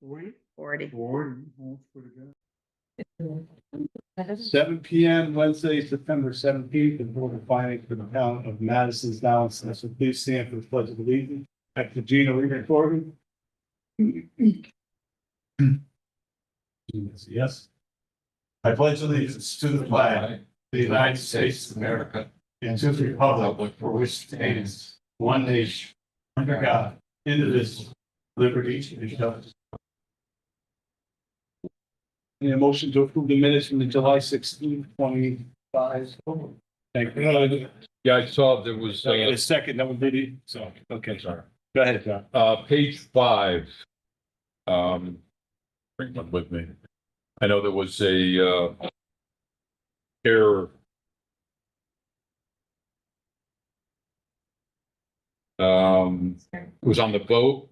40. 40. That's pretty good. 7 p.m. Wednesday, September 17th, the Board of Finance for the town of Madison is now in session. Please stand for the pledge of allegiance. After Gina, read recording. Yes. I pledge allegiance to the flag of the United States of America and to the republic for which it stands, one nation, under God, indivisible, liberty and justice. Any motion to approve the minutes from the July 16th, 25. Thank you. Yeah, I saw there was, A second, that one did it. So, okay, sorry. Go ahead, John. page 5. Bring one with me. I know there was a, error. It was on the vote.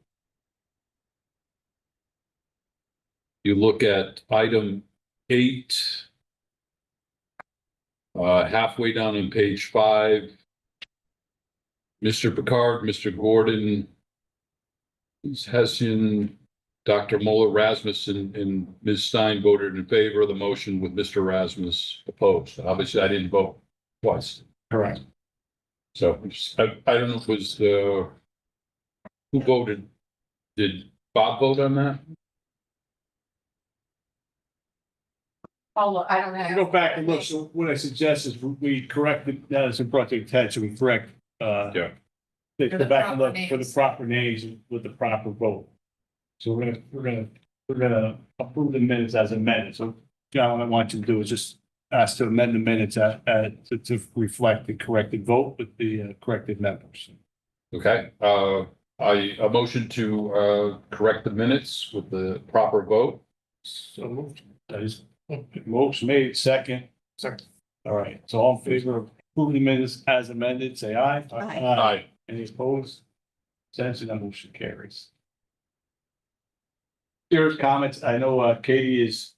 You look at item 8. Halfway down on page 5. Mr. Picard, Mr. Gordon, Ms. Hessian, Dr. Mueller, Rasmussen, and Ms. Stein voted in favor of the motion with Mr. Rasmus opposed. Obviously, I didn't vote twice. Correct. So I don't know if it was, who voted? Did Bob vote on that? Oh, I don't know. Go back and look. So what I suggest is we corrected that as brought to attention. We correct, Yeah. they For go the back and look proper for the names. proper names with the proper vote. So we're gonna approve the minutes as amended. So John, what I want you to do is just ask to amend the minutes to reflect the corrected vote with the corrected members. Okay, a motion to, correct the minutes with the proper vote. So moved. That is, motion made, second. Second. All right, so all in favor of approving the minutes as amended, say aye. Aye. Any opposed? Abstention, that motion carries. Here's comments. I know Katie is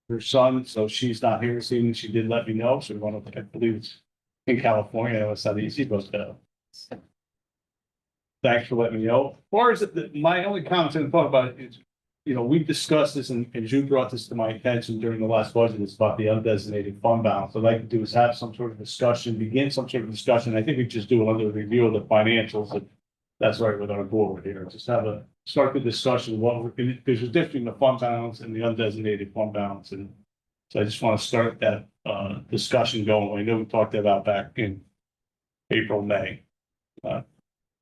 her son, so she's not here this evening. She did let me know, so we want to, I believe it's in California. I know it's not easy, but thanks for letting me know. As far as my only comments in the thought about it is, you know, we discussed this and you brought this to my attention during the last budget. It's about the undesignated fund balance. What I'd like to do is have some sort of discussion, begin some sort of discussion. I think we just do another review of the financials. If that's right with our board here. Just start the discussion. There's a difference between the fund balance and the undesignated fund balance. And so I just want to start that discussion going. I know we talked about back in April, May.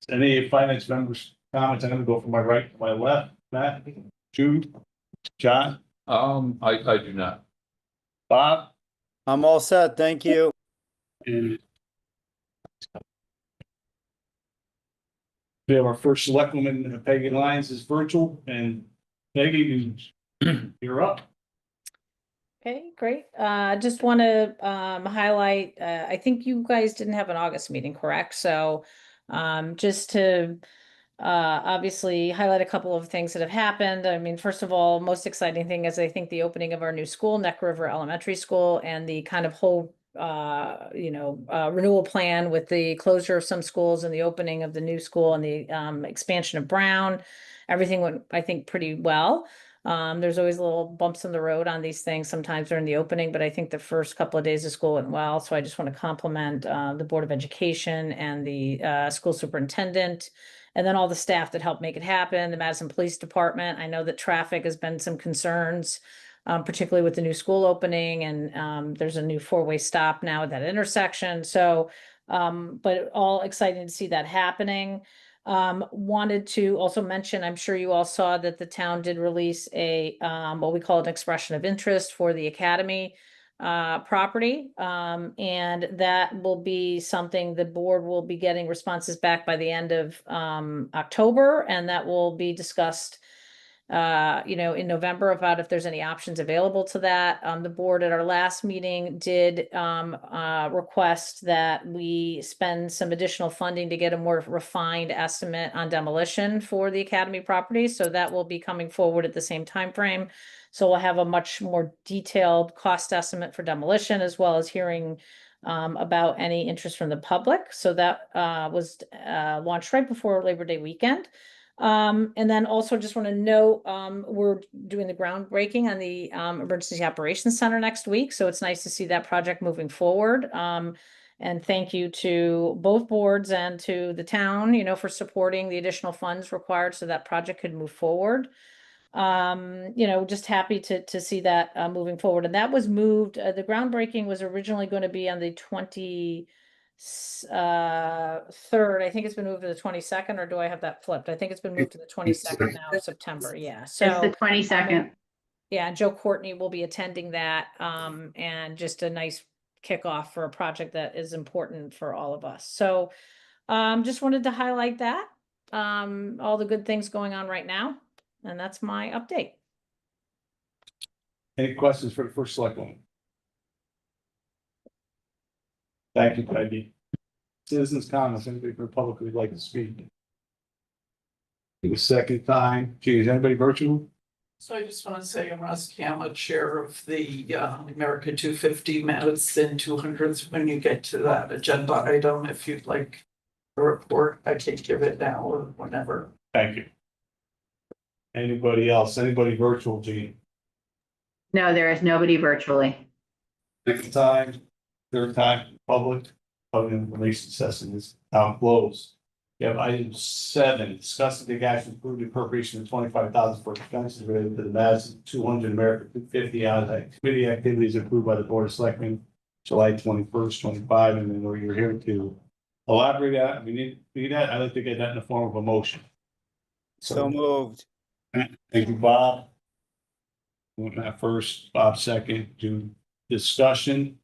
Any finance members comments? I'm going to go from my right to my left. Matt, Jude, John, I do not. Bob, I'm all set, thank you. and we have our first selectwoman, Peggy Lyons, is virtual, and Peggy, you're up. Okay, great. Just want to highlight, I think you guys didn't have an August meeting, correct? So just to obviously highlight a couple of things that have happened. I mean, first of all, most exciting thing is I think the opening of our new school, Neck River Elementary School, and the kind of whole renewal plan with the closure of some schools and the opening of the new school and the expansion of Brown. Everything went, I think, pretty well. There's always little bumps in the road on these things sometimes during the opening, but I think the first couple of days of school went well. So I just want to compliment the Board of Education and the school superintendent, and then all the staff that helped make it happen. The Madison Police Department. I know that traffic has been some concerns, particularly with the new school opening, and there's a new 4-way stop now at that intersection. So, but all exciting to see that happening. Wanted to also mention, I'm sure you all saw that the town did release a what we call an expression of interest for the academy property. And that will be something the board will be getting responses back by the end of October, and that will be discussed in November about if there's any options available to that. The board at our last meeting did request that we spend some additional funding to get a more refined estimate on demolition for the academy property. So that will be coming forward at the same time frame. So we'll have a much more detailed cost estimate for demolition, as well as hearing about any interest from the public. So that was launched right before Labor Day weekend. And then also just want to note, we're doing the groundbreaking on the Emergency Operations Center next week. So it's nice to see that project moving forward. And thank you to both boards and to the town, for supporting the additional funds required so that project could move forward. Just happy to see that moving forward. And that was moved, the groundbreaking was originally going to be on the 23rd. I think it's been moved to the 22nd, or do I have that flipped? I think it's been moved to the 22nd now of September. Yeah. It's So the 22nd. yeah, Joe Courtney will be attending that, and just a nice kickoff for a project that is important for all of us. So, just wanted to highlight that, all the good things going on right now, and that's my update. Any questions for the first selectman? Thank you, Peggy. Citizens comments, anybody from the public who'd like to speak? The second time, geez, anybody virtual? So I just want to say I'm Ross Campbell, chair of the America 250 Madison 200s. When you get to that agenda item, if you'd like a report, I can give it now or whenever. Thank you. Anybody else? Anybody virtual, Gene? No, there is nobody virtually. Second time, third time, public information session is now closed. You have item 7, discuss and take action to approve the appropriation of 25,000 for expenses related to the Madison 200 America 250 out of committee activities approved by the Board of Selectmen, July 21st, 25, and then you're here to elaborate that. We need that. I'd like to get that in the form of a motion. So moved. Thank you, Bob. Matt first, Bob second. Do discussion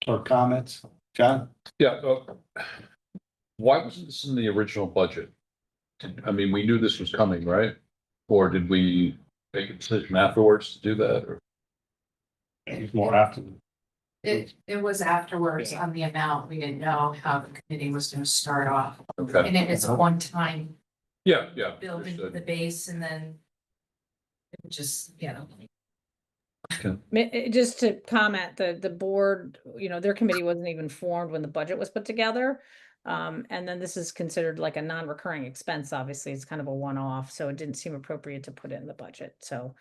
or comments? John? Yeah, why wasn't this in the original budget? I mean, we knew this was coming, right? Or did we make a decision afterwards to do that? Or It's more after. It was afterwards on the amount. We didn't know how the committee was gonna start off. okay, And it is a one-time yeah, building the understood. base and then it just, Just to comment, the board, their committee wasn't even formed when the budget was put together. And then this is considered like a non-recurring expense. Obviously, it's kind of a one-off, so it didn't seem appropriate to put it in the budget. So,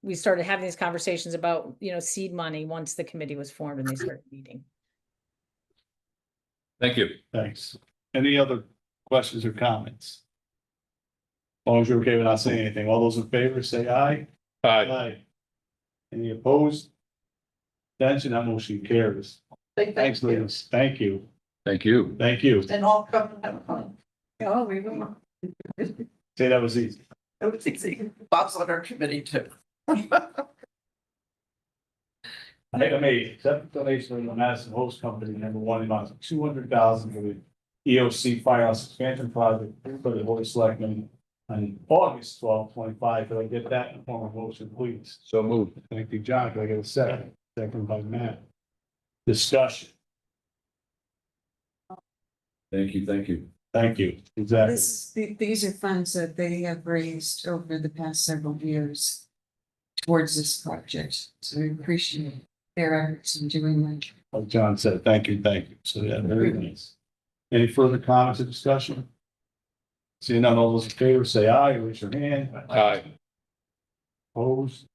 we started having these conversations about, seed money once the committee was formed and they started meeting. Thank you. Thanks. Any other questions or comments? As long as you're okay with not saying anything, all those in favor say aye. Aye. Any opposed? Abstention, that motion carries. Thanks, ladies. Thank you. Thank you. Thank you. And all come and have fun. Oh, we will. Say that was easy. It was easy. Bob's on our committee too. Item 8, accept donation from the Madison Host Company, number 1, amount of 200,000 for the EOC Firehouse Expansion Project approved by the Board of Selectmen on August 12, 25. Could I get that in the form of motion, please? So moved. Thank you, John. Can I get a second? Second by Matt. Discussion. Thank you. Thank you. Exactly. These are funds that they have raised over the past several years towards this project. So we appreciate their efforts in doing that. Like John said, thank you. So yeah, very nice. Any further comments or discussion? Seeing none, all those in favor say aye, raise your hand. Aye. Opposed?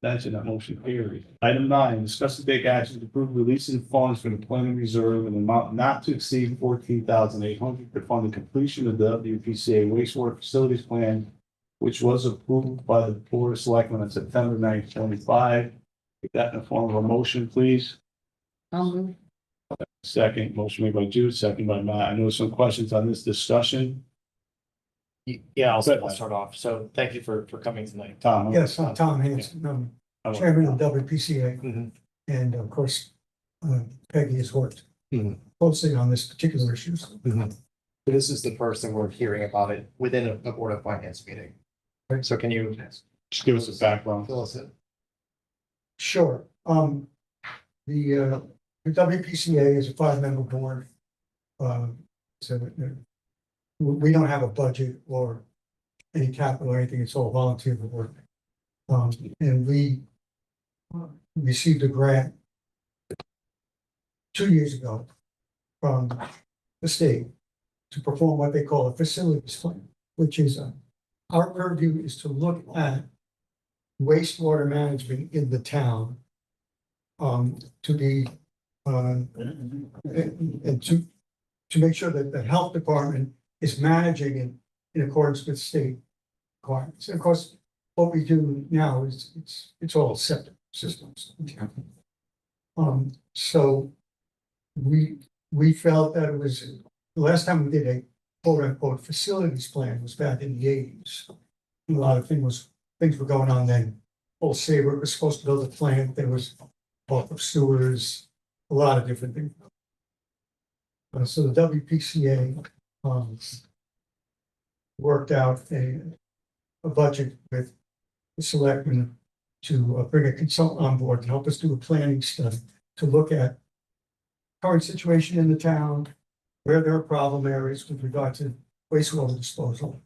That's in that motion carried. Item 9, discuss and take action to approve releasing funds from the planning reserve in an amount not to exceed 14,800 to fund the completion of the WPCA wastewater facilities plan, which was approved by the Board of Selectmen on September 9th, 25. Get that in the form of a motion, please. I'll move. Second, motion made by Jude, second by Matt. I know some questions on this discussion. Yeah, Go ahead, I'll start off. So thank you for coming tonight. Tom. Yes, I'm Tom Hanson, I'm chairman of WPCA, Mhm. and of course, Peggy has worked Mhm. closely on this particular issue. So This is the first thing we're hearing about it within a Board of Finance meeting. So can you Just give us a background. fill us in? Sure, the WPCA is a 5-member board. So we don't have a budget or any capital or anything, it's all volunteer work. And we received a grant 2 years ago from the state to perform what they call a facilities plan, which is our purview is to look at wastewater management in the town. To be, and to make sure that the health department is managing it in accordance with state requirements. And of course, what we do now is it's all septic systems. So we felt that it was, the last time we did a quote unquote facilities plan was back in the 80s. A lot of things were going on then. Old Sabre was supposed to build a plant, there was bulk of sewers, a lot of different things. So the WPCA worked out a budget with the selectmen to bring a consultant on board to help us do a planning study to look at current situation in the town, where there are problem areas with regard to wastewater disposal,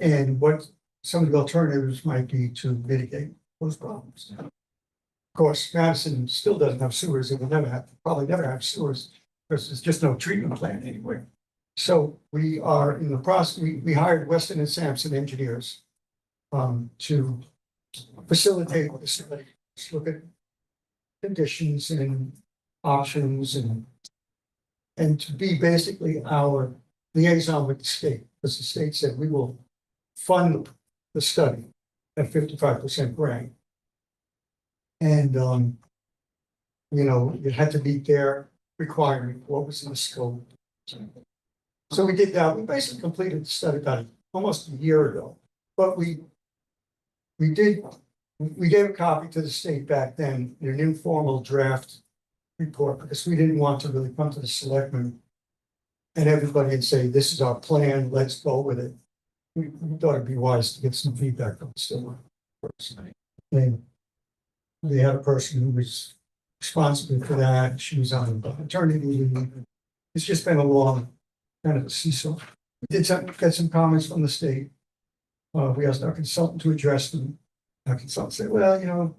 and what some of the alternatives might be to mitigate those problems. Of course, Madison still doesn't have sewers, and will never have, probably never have sewers, because there's just no treatment plant anywhere. So we are in the process, we hired Weston and Sampson engineers to facilitate the study, look at conditions and options and to be basically our liaison with the state, because the state said we will fund the study at 55% grant. And you know, it had to meet their requirement, what was in the scope. So we did that. We basically completed the study about almost a year ago. But we gave a copy to the state back then in an informal draft report, because we didn't want to really come to the selectmen and everybody and say, this is our plan, let's go with it. We thought it'd be wise to get some feedback from the state first. And they had a person who was responsible for that. She was on maternity leave. It's just been a long kind of a seesaw. We did get some comments from the state. We asked our consultant to address them. Our consultant said, well, you know,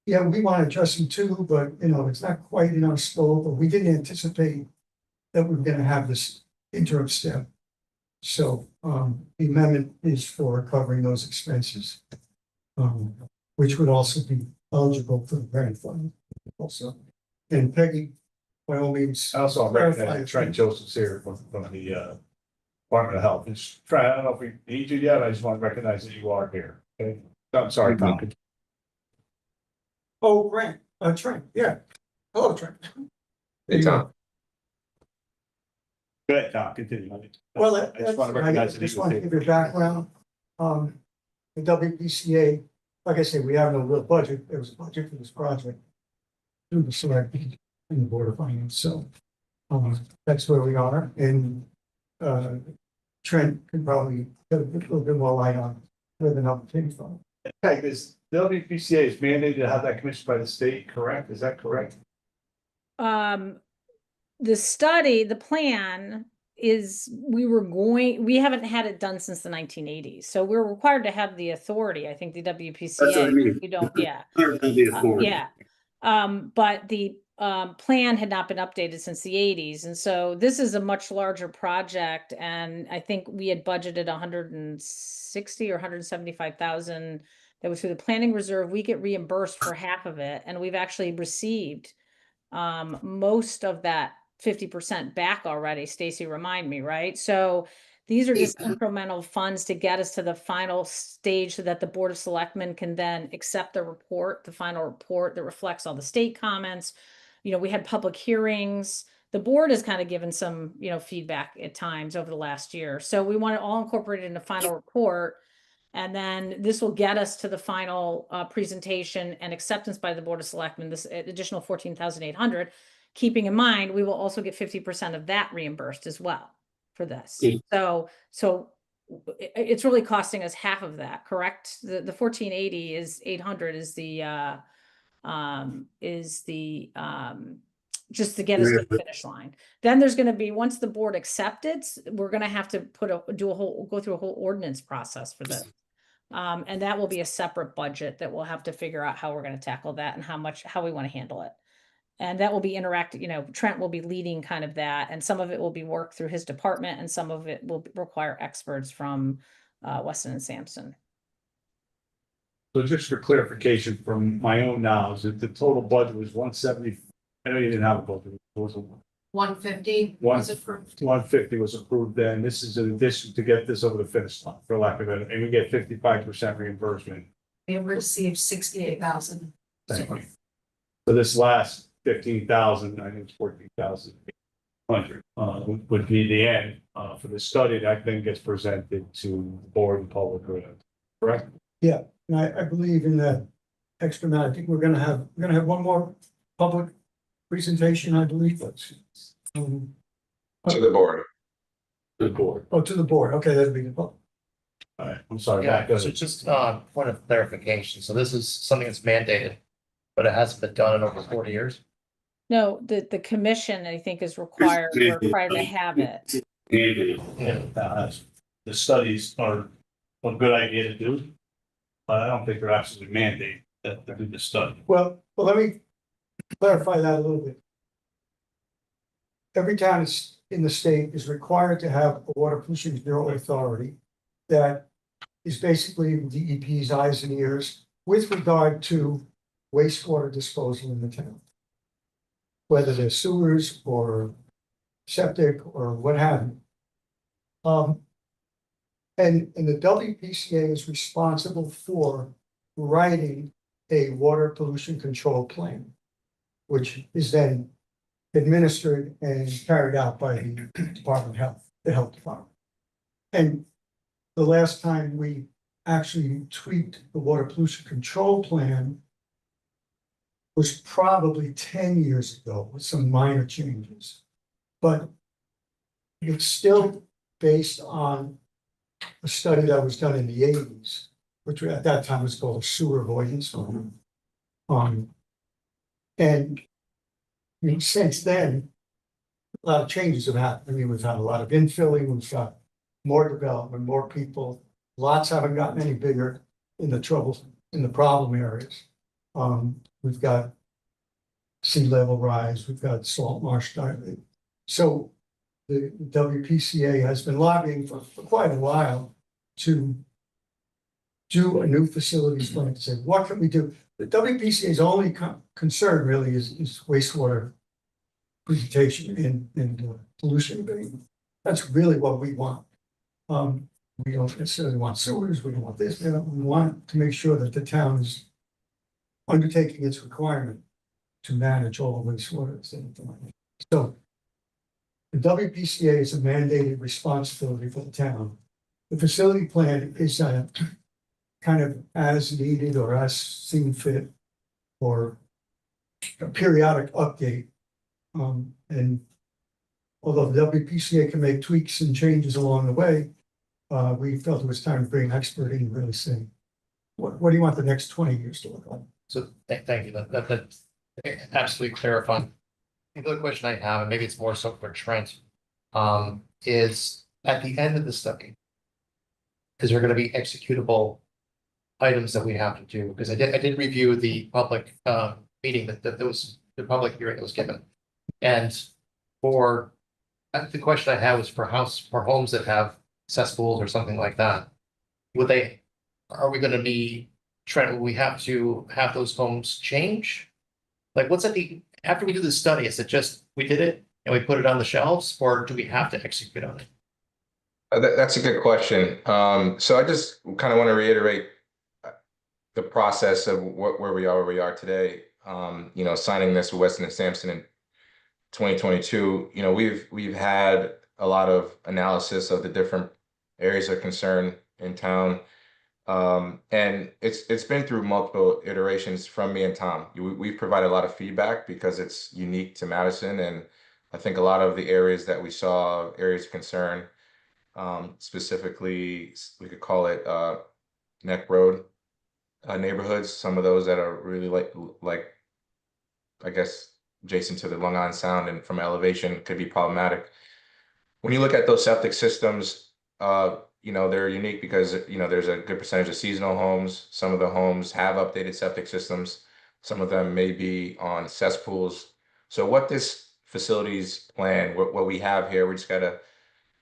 yeah, we want to address them too, but you know, it's not quite in our scope, but we didn't anticipate that we were going to have this interim step. So the amendment is for covering those expenses, which would also be eligible for the grant fund also. And Peggy, by all means. I also recognize Trent Joseph's here from the Department of Health. It's Trent, I don't know if we need you yet. I just want to recognize that you are here. Okay. I'm sorry, Tom. Oh, Grant, Trent, yeah. Hello, Trent. Hey, Tom. Go ahead, Tom, continue. Well, I just want to recognize that just you want were to give here. you a background. The WPCA, like I said, we have no real budget. There was a budget for this project through the select and the Board of Finance. So that's where we are. And Trent can probably get a little bit more light on where the number came from. Okay, this WPCA is mandated to have that commissioned by the state, correct? Is that correct? The study, the plan is, we haven't had it done since the 1980s. So we're required to have the authority. I think the WPCA. That's what I mean. We don't, yeah. The authority. Yeah. But the plan had not been updated since the 80s. And so this is a much larger project. And I think we had budgeted 160 or 175,000 that was through the planning reserve. We get reimbursed for half of it. And we've actually received most of that 50% back already. Stacy, remind me, right? So these are just incremental funds to get us to the final stage so that the Board of Selectmen can then accept the report, the final report that reflects all the state comments. You know, we had public hearings. The board has kind of given some, you know, feedback at times over the last year. So we want it all incorporated in the final report. And then this will get us to the final presentation and acceptance by the Board of Selectmen, this additional 14,800. Keeping in mind, we will also get 50% of that reimbursed as well for this. So it's really costing us half of that, correct? The 1480 is 800 is just to get us to the finish line. Then there's going to be, once the board accepts it, we're going to have to go through a whole ordinance process for this. And that will be a separate budget that we'll have to figure out how we're going to tackle that and how we want to handle it. And that will be interactive, Trent will be leading kind of that, and some of it will be worked through his department, and some of it will require experts from Weston and Sampson. So just for clarification from my own knowledge, that the total budget was 170. I know you didn't have a budget. It was 150 was approved. 150 was approved then. This is in addition to get this over the finish line, for lack of it, and we get 55% reimbursement. We received 68,000. So this last 15,000, I think it's 14,100, would be the end, for the study that then gets presented to the board and public, correct? Yeah, and I believe in that extra amount. I think we're gonna have one more public presentation, I believe. To the board. To the board. Oh, to the board. Okay, that'd be the public. All right, I'm sorry. Yeah, Matt, go so ahead. just point of clarification. So this is something that's mandated, but it hasn't been done in over 40 years. No, the commission, I think, is required to have it. The studies are a good idea to do, but I don't think they're actually mandated that to do the study. Well, let me clarify that a little bit. Every town in the state is required to have a water pollution control authority that is basically DEP's eyes and ears with regard to wastewater disposal in the town. Whether they're sewers or septic or what have you. And the WPCA is responsible for writing a water pollution control plan, which is then administered and carried out by the Department of Health, the Health Department. And the last time we actually tweaked the water pollution control plan was probably 10 years ago with some minor changes. But it's still based on a study that was done in the 80s, which at that time was called a sewer avoidance plan. And I mean, since then, a lot of changes have happened. I mean, we've had a lot of infilling, we've got more development, more people. Lots haven't gotten any bigger in the problem areas. We've got sea level rise, we've got salt marsh diving. So the WPCA has been lobbying for quite a while to do a new facilities plan to say, what can we do? The WPCA's only concern really is wastewater presentation and pollution abatement. That's really what we want. We don't necessarily want sewers, we don't want this, we want to make sure that the town is undertaking its requirement to manage all the wastewater. So the WPCA is a mandated responsibility for the town. The facility plan is kind of as needed or as seen fit or a periodic update. And although the WPCA can make tweaks and changes along the way, we felt it was time to bring an expert in and really say, what do you want the next 20 years to look like? So thank you. That's absolutely clarifying. The other question I have, and maybe it's more so for Trent, is at the end of the study, is there going to be executable items that we have to do? Because I did review the public meeting that was the public hearing that was given, and the question I had was for homes that have cesspools or something like that. Are we going to be Trent? Will we have to have those homes change? Like, what's at after we do the study? Is it just we did it and we put it on the shelves, or do we have to execute on it? That's a good question. So I just kind of want to reiterate the process of where we are today. Signing this with Weston and Sampson in 2022. We've had a lot of analysis of the different areas of concern in town. And it's been through multiple iterations from me and Tom. We've provided a lot of feedback because it's unique to Madison, and I think a lot of the areas that we saw, areas of concern, specifically, we could call it Neck Road neighborhoods. Some of those that are really like I guess adjacent to the Long Island Sound and from elevation could be problematic. When you look at those septic systems, they're unique because, there's a good percentage of seasonal homes. Some of the homes have updated septic systems. Some of them may be on cesspools. So what this facilities plan, what we have here, we just gotta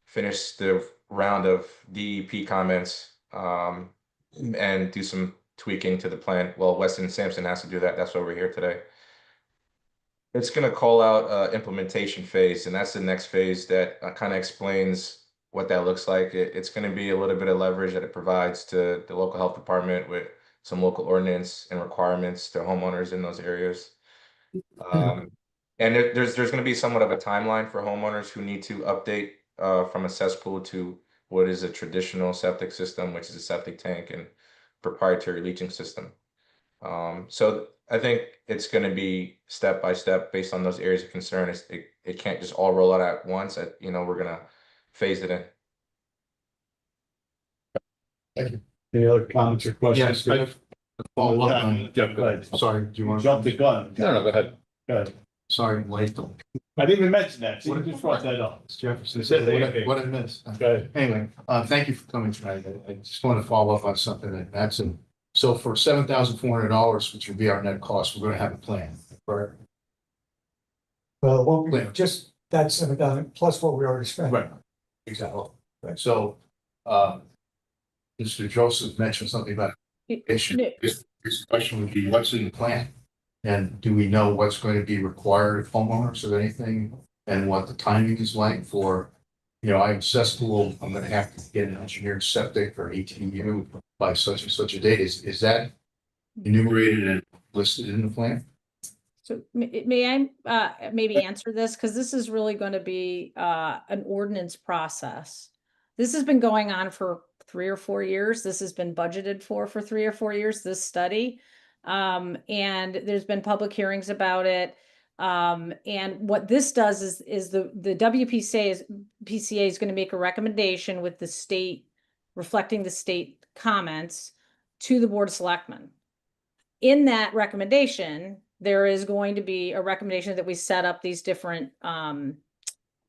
finish the round of DEP comments, and do some tweaking to the plan. Well, Weston and Sampson has to do that. That's why we're here today. It's gonna call out implementation phase, and that's the next phase that kind of explains what that looks like. It's gonna be a little bit of leverage that it provides to the local health department with some local ordinance and requirements to homeowners in those areas. And there's gonna be somewhat of a timeline for homeowners who need to update from a cesspool to what is a traditional septic system, which is a septic tank and proprietary leaching system. So I think it's going to be step by step based on those areas of concern. It can't just all roll out at once. We're going to phase it in. Any other comments or questions? Yes, follow up on, Yeah, go ahead. sorry, do you want? Jump the gun. No, go ahead. Go ahead. Sorry, late. I didn't even mention that. So you just brought that up. Jefferson said what I missed. Go ahead. Anyway, thank you for coming tonight. I just want to follow up on something that Madison. So for $7,400, which would be our net cost, we're going to have a plan, correct? Well, it won't be Yeah. just that 7,000 plus what we already spent. Right. Exactly. Right. So, Mr. Joseph mentioned something about issue. This question would be, what's in the plan? And do we know what's going to be required of homeowners or anything? And what the timing is like for, I have a cesspool, I'm going to have to get an engineered septic or ATU by such and such a date. Is that enumerated and listed in the plan? So may I maybe answer this? Because this is really going to be an ordinance process. This has been going on for 3 or 4 years. This has been budgeted for 3 or 4 years, this study. And there's been public hearings about it. And what this does is the PCA is going to make a recommendation with the state, reflecting the state comments to the Board of Selectmen. In that recommendation, there is going to be a recommendation that we set up these different, oh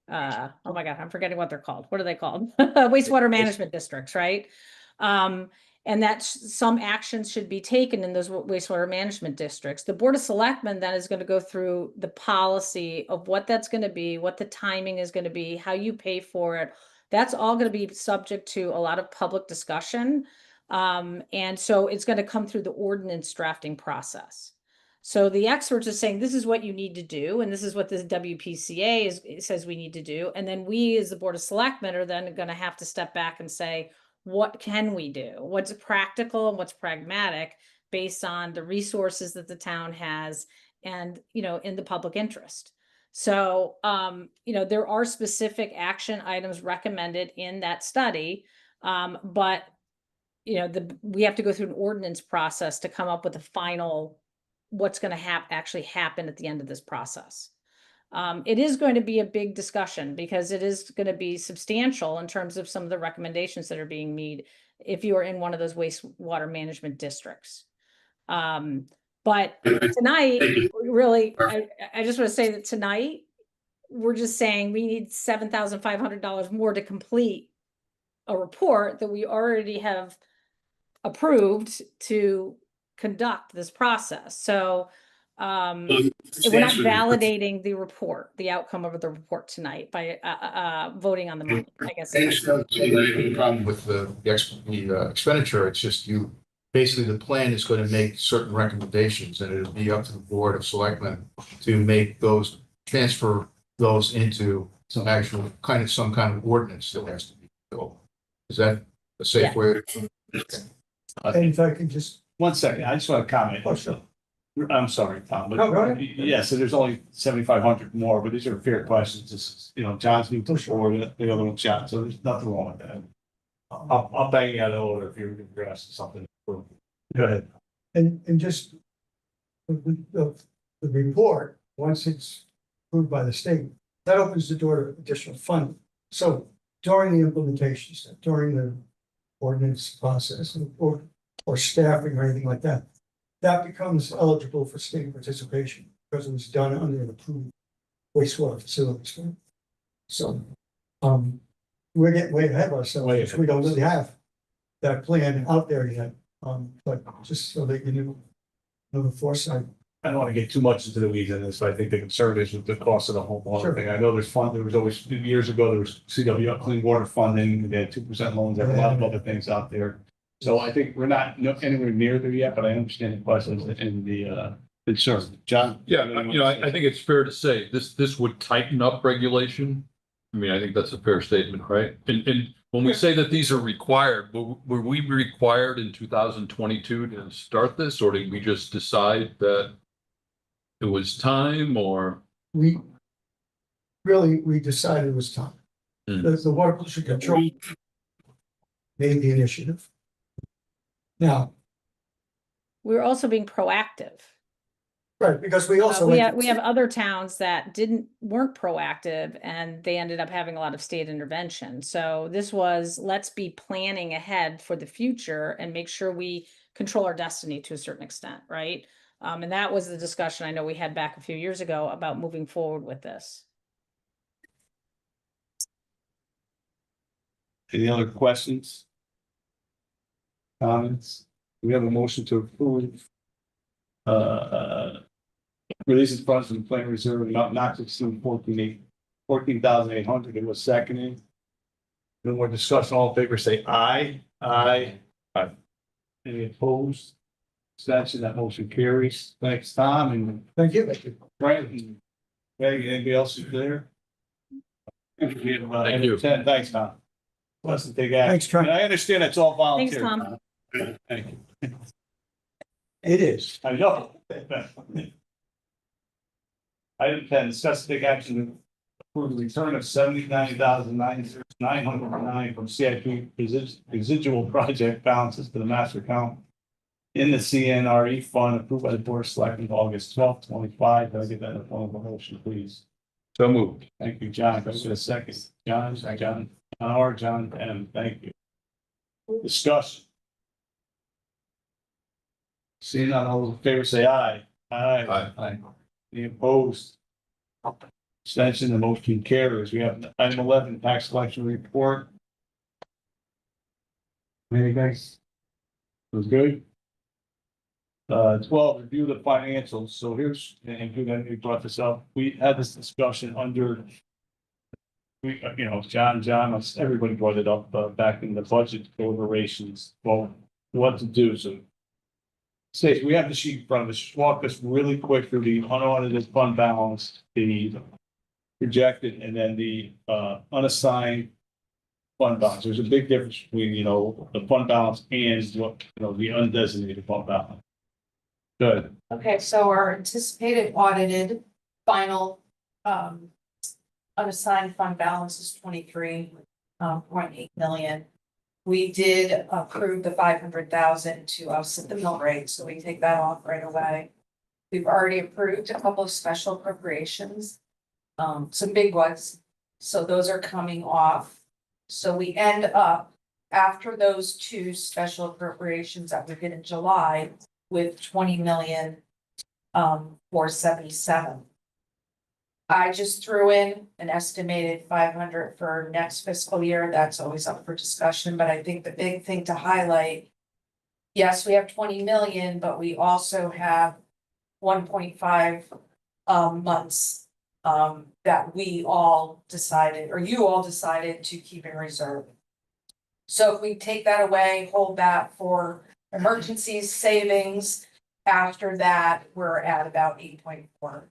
my God, I'm forgetting what they're called. What are they called? Wastewater management districts, right? And that some actions should be taken in those wastewater management districts. The Board of Selectmen then is going to go through the policy of what that's going to be, what the timing is going to be, how you pay for it. That's all going to be subject to a lot of public discussion. And so it's going to come through the ordinance drafting process. So the experts are saying, this is what you need to do. And this is what the WPCA says we need to do. And then we as the Board of Selectmen are then going to have to step back and say, what can we do? What's practical and what's pragmatic based on the resources that the town has and, in the public interest. So, there are specific action items recommended in that study. But, we have to go through an ordinance process to come up with a final, what's going to actually happen at the end of this process. It is going to be a big discussion because it is going to be substantial in terms of some of the recommendations that are being made if you are in one of those wastewater management districts. But tonight, really, I just want to say that tonight, we're just saying we need $7,500 more to complete a report that we already have approved to conduct this process. So we're not validating the report, the outcome of the report tonight by voting on the money, I guess. I understand the problem with the expenditure. It's just basically the plan is going to make certain recommendations and it'll be up to the Board of Selectmen to make transfer those into some kind of ordinance that has to be built. Is that a safe way? And if I can just. 1 second, I just want to comment. Oh, sure. I'm sorry, Tom, but No, go ahead. yeah, so there's only 7,500 more, but these are fair questions. This is, John's new push forward, the other one's John, so there's nothing wrong with that. I'll bang you out of order if you're asking something. Go ahead. And just the report, once it's approved by the state, that opens the door to additional funding. So during the implementation step, during the ordinance process or staffing or anything like that, that becomes eligible for state participation because it was done under an approved wastewater facilities. So, we're getting way ahead of ourselves. We don't really have that plan out there yet. But just so that you know the foresight I don't want to get too much into the weeds in this, but I think the concern is with the cost of the home water Sure. thing. I know there was always, years ago, there was CW clean water funding, they had 2% loans, there were a lot of other things out there. So I think we're not anywhere near there yet, but I understand the questions and the concern. John? Yeah, I think it's fair to say this would tighten up regulation. I mean, I think that's a fair statement, right? And when we say that these are required, were we required in 2022 to start this, or did we just decide that it was time, or? We decided it was time. Hmm. The water pollution control made the initiative. Now, We're also being proactive. right, because we also. We have other towns that weren't proactive and they ended up having a lot of state intervention. So this was, let's be planning ahead for the future and make sure we control our destiny to a certain extent, right? And that was the discussion I know we had back a few years ago about moving forward with this. Any other questions? Comments? We have a motion to approve. Releases funds from the plant reserve not to exceed 14,800. It was seconded. No more discussion. All in favor, say aye. Aye. Aye. Any opposed? Abstention, that motion carries. Thanks, Tom, and Thank you. Frank and Greg. Anybody else is there? Thank you. Thanks, Tom. Let's take action. Thanks, Trent. And I understand it's all Thanks, volunteer. Tom. Thank you. It is. I know. Item 10, discuss and take action to approve the return of $79,909 from CIP residual project balances to the master account in the CNRE fund approved by the Board of Selectmen August 12th, 25. Can I get that in the form of a motion, please? So moved. Thank you, John. Can I get a second? John, John M. Thank you. Discussion. Seeing none, all those in favor say aye. Aye. Aye. Any opposed? Abstention, the motion carries. We have item 11, tax collection report. Any guys? Was good? 12, review the financials. So here's, and you brought this up. We had this discussion under. John, everybody brought it up back in the budget deliberations. Well, what to do, so. Say, we have the sheet in front of us, just walk us really quick through the unaudited fund balance, the projected, and then the unassigned fund balance. There's a big difference between, the fund balance and what, the undesignated fund balance. Good. Okay, so our anticipated audited final unassigned fund balance is 23.8 million. We did approve the 500,000 to offset the mill rate, so we take that off right away. We've already approved a couple of special appropriations, some big ones, so those are coming off. So we end up, after those two special appropriations that we did in July, with 20,477. I just threw in an estimated 500 for next fiscal year. That's always up for discussion, but I think the big thing to highlight. Yes, we have 20 million, but we also have 1.5 months that we all decided, or you all decided to keep in reserve. So if we take that away, hold that for emergencies, savings, after that, we're at about 8.4.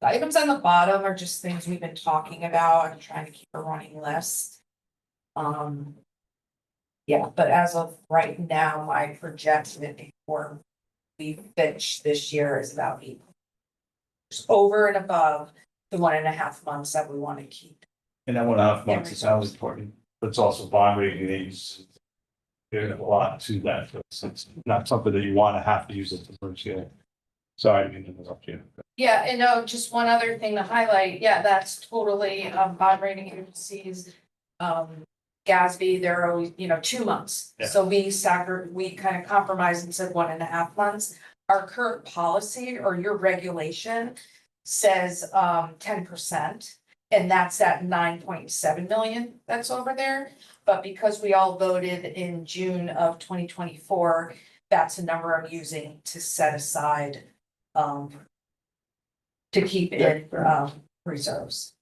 The items on the bottom are just things we've been talking about. I'm trying to keep a running list. Yeah, but as of right now, my projection before we finish this year is about 8. Just over and above the 1.5 months that we want to keep. And that 1.5 months is how important, but it's also bond rating needs. There's a lot to that. It's not something that you want to have to use it for first year. Sorry, I didn't interrupt you. Yeah, and just one other thing to highlight. Yeah, that's totally bond rating agencies. GASB, they're always, 2 months. Yeah. So we kind of compromised and said 1.5 months. Our current policy or your regulation says 10%. And that's at 9.7 million that's over there. But because we all voted in June of 2024 that's a number I'm using to set aside, to keep in, reserves.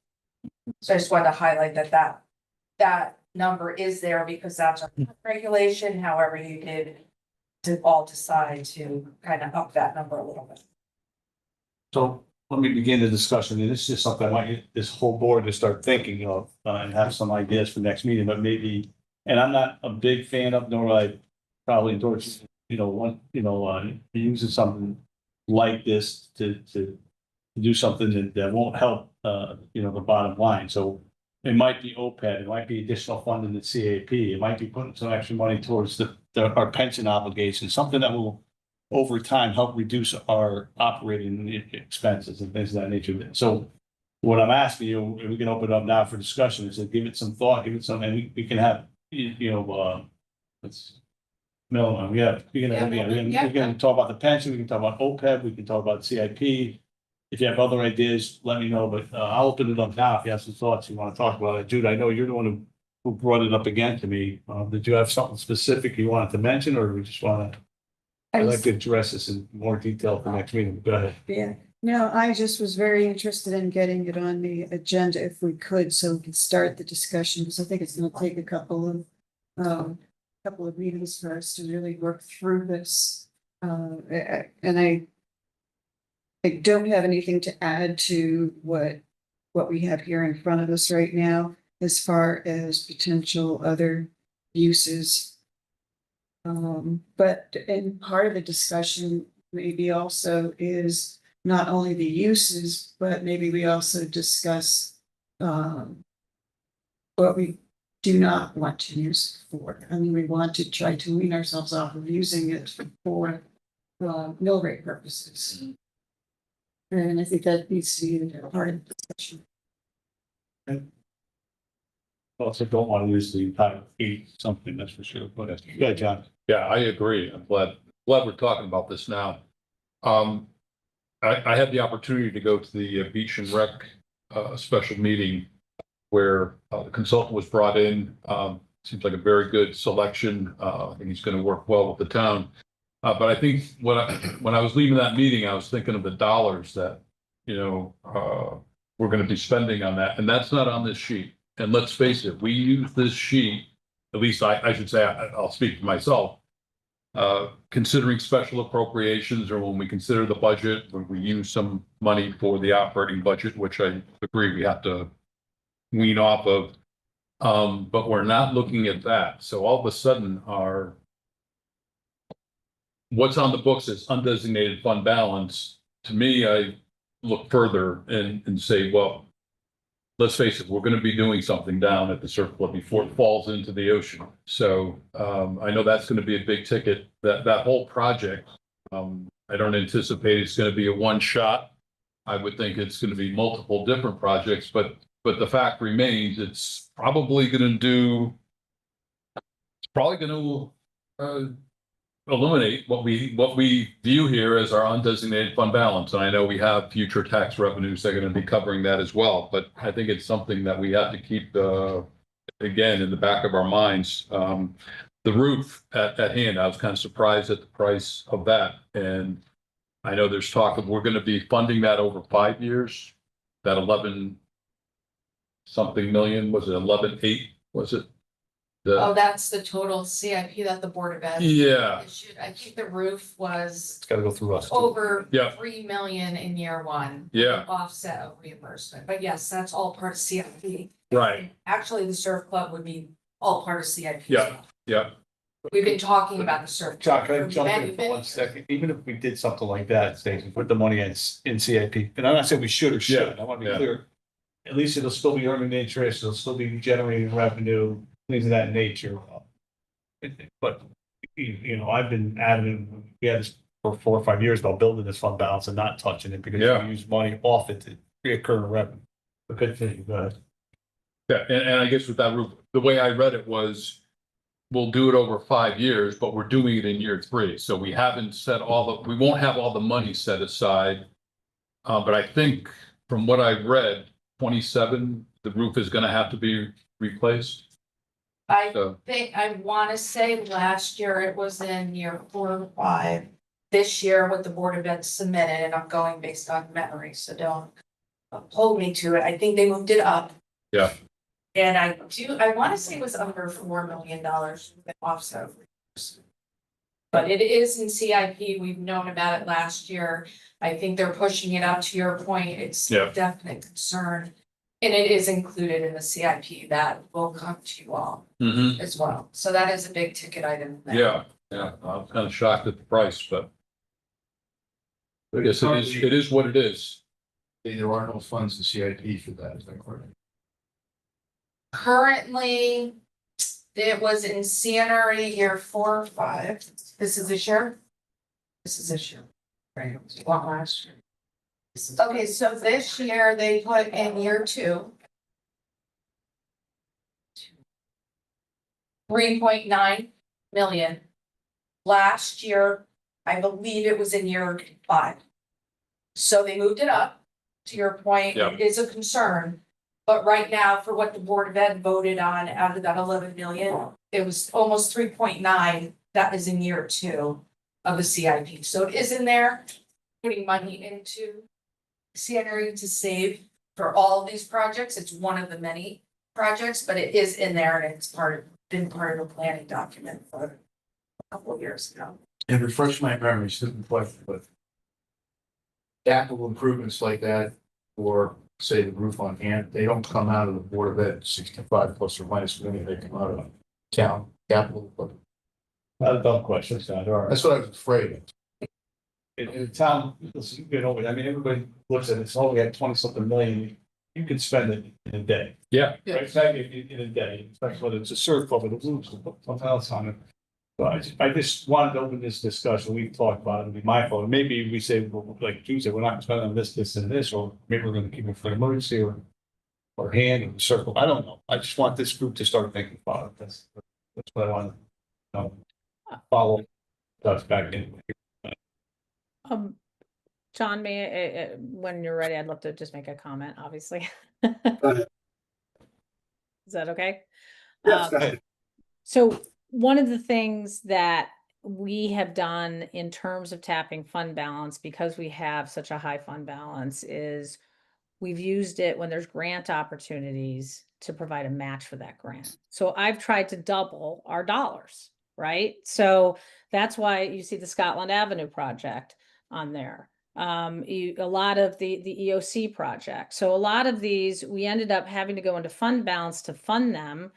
So I just wanted to highlight that number is there because that's a regulation, however you did to all decide to kind of up that number a little bit. So let me begin the discussion, and this is just something I want this whole board to start thinking of, and have some ideas for next meeting, but maybe, and I'm not a big fan of, nor I probably endorse, using something like this to do something that won't help, the bottom line. So it might be OPEB, it might be additional funding in the CAP, it might be putting some extra money towards our pension obligations, something that will over time help reduce our operating expenses and things of that nature. So what I'm asking you, we can open it up now for discussion, is to give it some thought, give it some, and we can have, let's. No, we can talk about the pension, we can talk about OPEB, we can talk about CIP. If you have other ideas, let me know, but I'll open it up now if you have some thoughts you want to talk about it. Jude, I know you're the one who brought it up again to me. Did you have something specific you wanted to mention, or we just want to? I'd like to address this in more detail for next meeting. Go ahead. Yeah, no, I just was very interested in getting it on the agenda if we could, so we could start the discussion, because I think it's gonna take a couple of meetings for us to really work through this. And I don't have anything to add to what we have here in front of us right now, as far as potential other uses. But in part of the discussion, maybe also is not only the uses, but maybe we also discuss what we do not want to use it for. I mean, we want to try to wean ourselves off of using it for mill rate purposes. And I think that needs to be a part of the discussion. Also don't want to lose the entire fee, something, that's for sure. But yeah, John. Yeah, I agree. I'm glad we're talking about this now. I had the opportunity to go to the Beach and Rec special meeting where the consultant was brought in. Seems like a very good selection. I think he's going to work well with the town. But I think when I was leaving that meeting, I was thinking of the dollars that, we're going to be spending on that. And that's not on this sheet. And let's face it, we use this sheet, at least I should say, I'll speak for myself. Considering special appropriations, or when we consider the budget, when we use some money for the operating budget, which I agree we have to wean off of. But we're not looking at that. So all of a sudden what's on the books is undesignated fund balance. To me, I look further and say, well, let's face it, we're going to be doing something down at the surplus before it falls into the ocean. So I know that's going to be a big ticket. That whole project, I don't anticipate it's going to be a one shot. I would think it's going to be multiple different projects, but the fact remains, it's probably going to eliminate what we view here as our undesignated fund balance. And I know we have future tax revenues that are going to be covering that as well, but I think it's something that we have to keep again in the back of our minds. The roof at hand, I was kind of surprised at the price of that. And I know there's talk of we're going to be funding that over 5 years. That 11 something million, was it 11.8? Was it? Oh, that's the total CIP that the Board of Ed Yeah. issued. I think the roof was It's got to go through us. over Yeah. 3 million in year one. Yeah. Offset of reimbursement, but yes, that's all part of CIP. Right. Actually, the surf club would be all part of CIP. Yeah. Yeah. We've been talking about the surf. John, can I club for jump many, in for many 1 years. second? Even if we did something like that, Stacey, put the money in CIP, and I'm not saying we should or shouldn't, I want to be Yeah. clear. At least it'll still be earning interest, it'll still be generating revenue, things of that nature. But, I've been adamant, we had this for 4 or 5 years about building this fund balance and not touching it because Yeah. we use money off it to reoccur revenue. But good thing, go ahead. Yeah, and I guess with that roof, the way I read it was, we'll do it over 5 years, but we're doing it in year 3. So we haven't set we won't have all the money set aside. But I think from what I read, 27, the roof is going to have to be replaced. I So, think, I wanna say last year it was in year 4 or 5. This year what the Board of Ed submitted, and I'm going based on memory, so don't hold me to it. I think they moved it up. yeah, And I wanna say it was under $4 million offset. But it is in CIP. We've known about it last year. I think they're pushing it up. To your point, it's Yeah. a definite concern. And it is included in the CIP that will come to you all mhm, as well. So that is a big ticket item. there. yeah, I'm kind of shocked at the price, but I guess it is what it is. There are no funds in CIP for that, is that correct? Currently, it was in CNRE year 4 or 5. This is this year? This is this year. Right, it was one last year. Okay, so this year they put in year 2. 3.9 million. Last year, I believe it was in year 5. So they moved it up, to your point, Yeah. it is a concern. But right now, for what the Board of Ed voted on out of that 11 million, it was almost 3.9. That is in year 2 of the CIP. So it is in there, putting money into CNRE to save for all of these projects. It's one of the many projects, but it is in there and it's been part of the planning document for a couple of years ago. And refresh my memory, simple question, but capital improvements like that, or say the roof on hand, they don't come out of the Board of Ed 65 plus or minus million, they come out of town capital. But Not a dumb question, Sandra. that's what I was afraid of. In town, listen, you know, I mean, everybody looks at it, it's only at 20-something million, you can spend it in a day. Yeah, Right, exactly, in a day, especially whether it's a circle or the roofs, or something else on it. So I just wanted to open this discussion, we've talked about it, and be mindful, and maybe we say, well, like Tuesday, we're not gonna spend on this, and this, or maybe we're gonna keep it for emergency, or hand, or circle, I don't know, I just want this group to start thinking about it, that's what I want to, follow, touch back in. John, when you're ready, I'd love to just make a comment, obviously. ahead. Is that okay? Yes, go ahead. So one of the things that we have done in terms of tapping fund balance, because we have such a high fund balance, is we've used it when there's grant opportunities to provide a match for that grant. So I've tried to double our dollars, right? So that's why you see the Scotland Avenue project on there. A lot of the EOC project. So a lot of these, we ended up having to go into fund balance to fund them,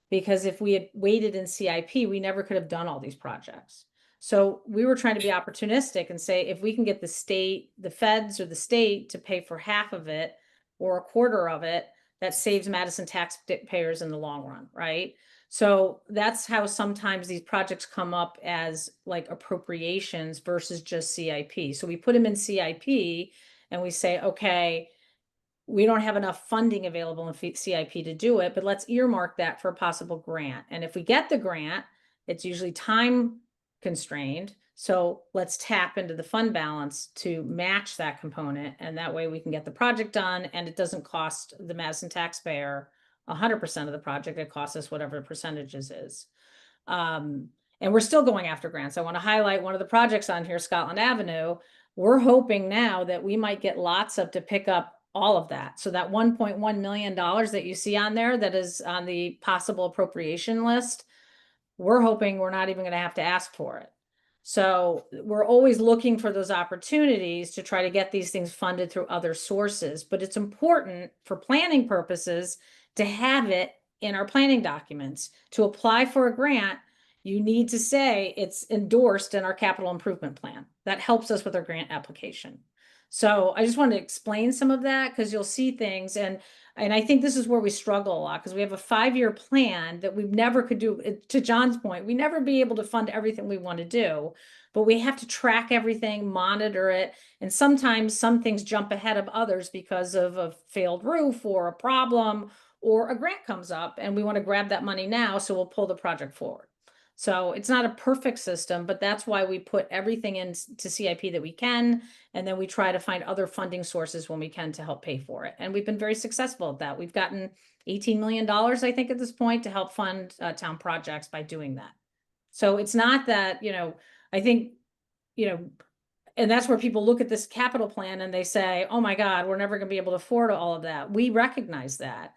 because if we had waited in CIP, we never could have done all these projects. So we were trying to be opportunistic and say, if we can get the state, the feds or the state to pay for half of it or a quarter of it, that saves Madison taxpayers in the long run, right? So that's how sometimes these projects come up as like appropriations versus just CIP. So we put them in CIP and we say, okay, we don't have enough funding available in CIP to do it, but let's earmark that for a possible grant. And if we get the grant, it's usually time constrained. So let's tap into the fund balance to match that component. And that way we can get the project done and it doesn't cost the Madison taxpayer 100% of the project. It costs us whatever the percentages is. And we're still going after grants. I want to highlight one of the projects on here, Scotland Avenue. We're hoping now that we might get lots of to pick up all of that. So that $1.1 million that you see on there, that is on the possible appropriation list, we're hoping we're not even going to have to ask for it. So we're always looking for those opportunities to try to get these things funded through other sources. But it's important for planning purposes to have it in our planning documents. To apply for a grant, you need to say it's endorsed in our capital improvement plan. That helps us with our grant application. So I just wanted to explain some of that, because you'll see things, and I think this is where we struggle a lot, because we have a 5-year plan that we never could do. To John's point, we never be able to fund everything we want to do, but we have to track everything, monitor it, and sometimes some things jump ahead of others because of a failed roof or a problem, or a grant comes up and we want to grab that money now, so we'll pull the project forward. So it's not a perfect system, but that's why we put everything into CIP that we can. And then we try to find other funding sources when we can to help pay for it. And we've been very successful at that. We've gotten $18 million, I think, at this point to help fund town projects by doing that. So it's not that, I think, and that's where people look at this capital plan and they say, oh my God, we're never gonna be able to afford all of that. We recognize that.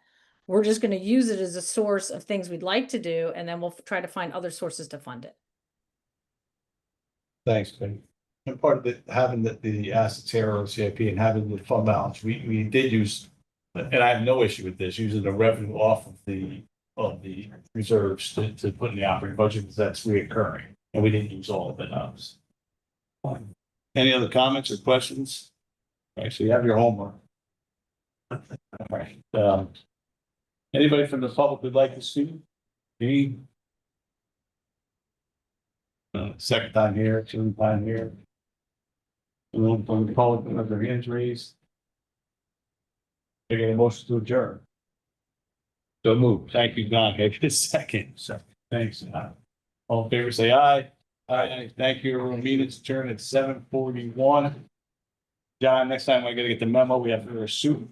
We're just gonna use it as a source of things we'd like to do, and then we'll try to find other sources to fund it. Thanks, Craig. And part of it, having the assets here on CIP and having the fund balance, we did use, and I have no issue with this, using the revenue off of the reserves to put in the operating budget, because that's reoccurring, and we didn't use all of it, obviously. Any other comments or questions? All right, so you have your homework. All right, anybody from the public would like to speak? Me? Second time here, third time here. Anyone from the public with their hands raised? They get a motion to adjourn. So move. Thank you, Don. Okay, just second. Thanks. All in favor, say aye. Aye. Thank you. Our meeting's adjourned at 7:41. John, next time I gotta get the memo. We have to wear a suit.